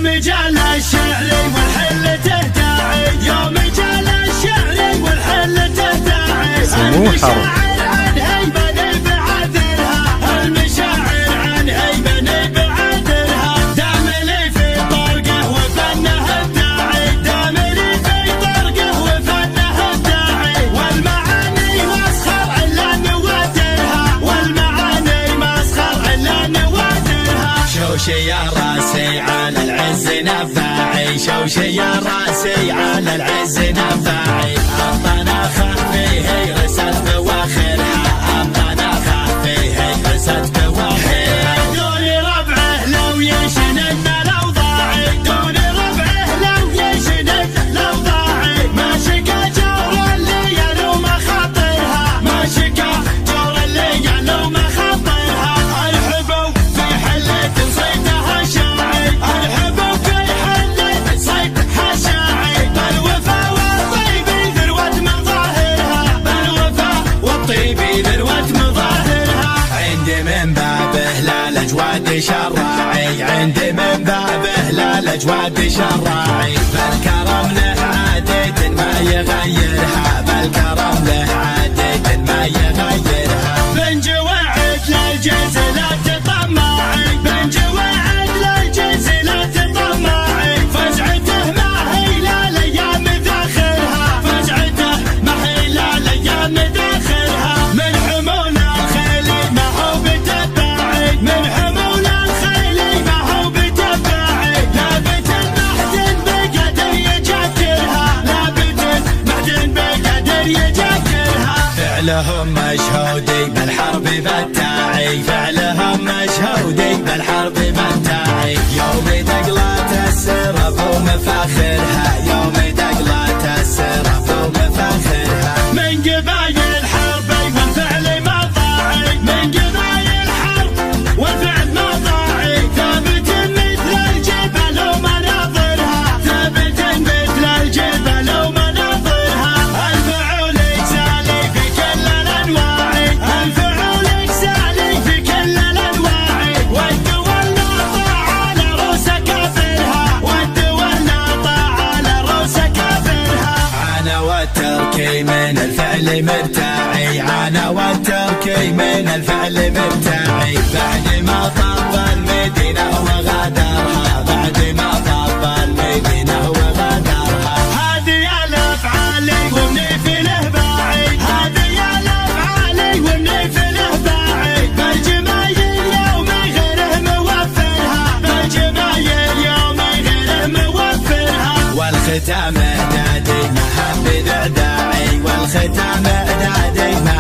يوم جال الشعر والحل تهداعي، يوم جال الشعر والحل تهداعي. المشاعر عن هيبة بعذرها، المشاعر عن هيبة بعذرها. دامني في طرقه وفنه الداعي، دامني في طرقه وفنه الداعي. والمعاني مسخر الا نوادرها، والمعاني مسخر الا نوادرها. شوشي يا راسي على العز نفاعي، شوشي يا راسي على العز نفاعي. الطناخة فيه رست بواخرها، الطناخة فيه رست بواخرها. دون ربعه لو يشنن الاوضاعي، دون ربعه لو يشنن الاوضاعي. ما شكا جور اللي يلوم خاطرها، ما شكا جور اللي يلوم خاطرها. الحبو في حلة صيدها شاعي، الحبو في حلة صيدها شاعي. بالوفا والطيب ذروة مظاهرها، بالوفا والطيب ذروة مظاهرها. عندي من بابه لا الاجواد شراعي، عندي من بابه لا الاجواد شراعي. بالكرم له عادة ما يغيرها، بالكرم له عادة ما يغيرها. بن جوعد للجز لا تطمعي، بن جوعد للجز لا تطمعي. فزعته ما هي لا الايام ذاخرها، فزعته ما هي لا الايام ذاخرها. من حمول الخيل ما هو بتباعي، من حمول الخيل ما هو بتباعي. لابت المحزن بقدر يجدرها، لابت المحزن بقدر يجدرها. فعلهم مشهودي بالحرب بتاعي، فعلهم مشهودي بالحرب بتاعي. يوم دقلات السرف ومفاخرها، يوم دقلات السرف ومفاخرها. من قبايل حربي والفعل مضاعي، من قبايل حرب والفعل مضاعي. ثابت مثل الجبل ومناظرها، ثابت مثل الجبل ومناظرها. الفعول يجزالي في كل الانواع، الفعول يجزالي في كل الانواع. والدول ناطع على روس كافرها، والدول ناطع على روس كافرها. انا والتركي من الفعل مرتاعي، انا والتركي من الفعل مرتاعي. بعد ما طب المدينة وغادرها، بعد ما طب المدينة وغادرها. هذه الافعالي ومني في الهباعي، هذه الافعالي ومني في الهباعي. بالجمايل يومي غيره موفرها، بالجمايل يومي غيره موفرها. والختام نادي ما حب ذا داعي، والختام نادي ما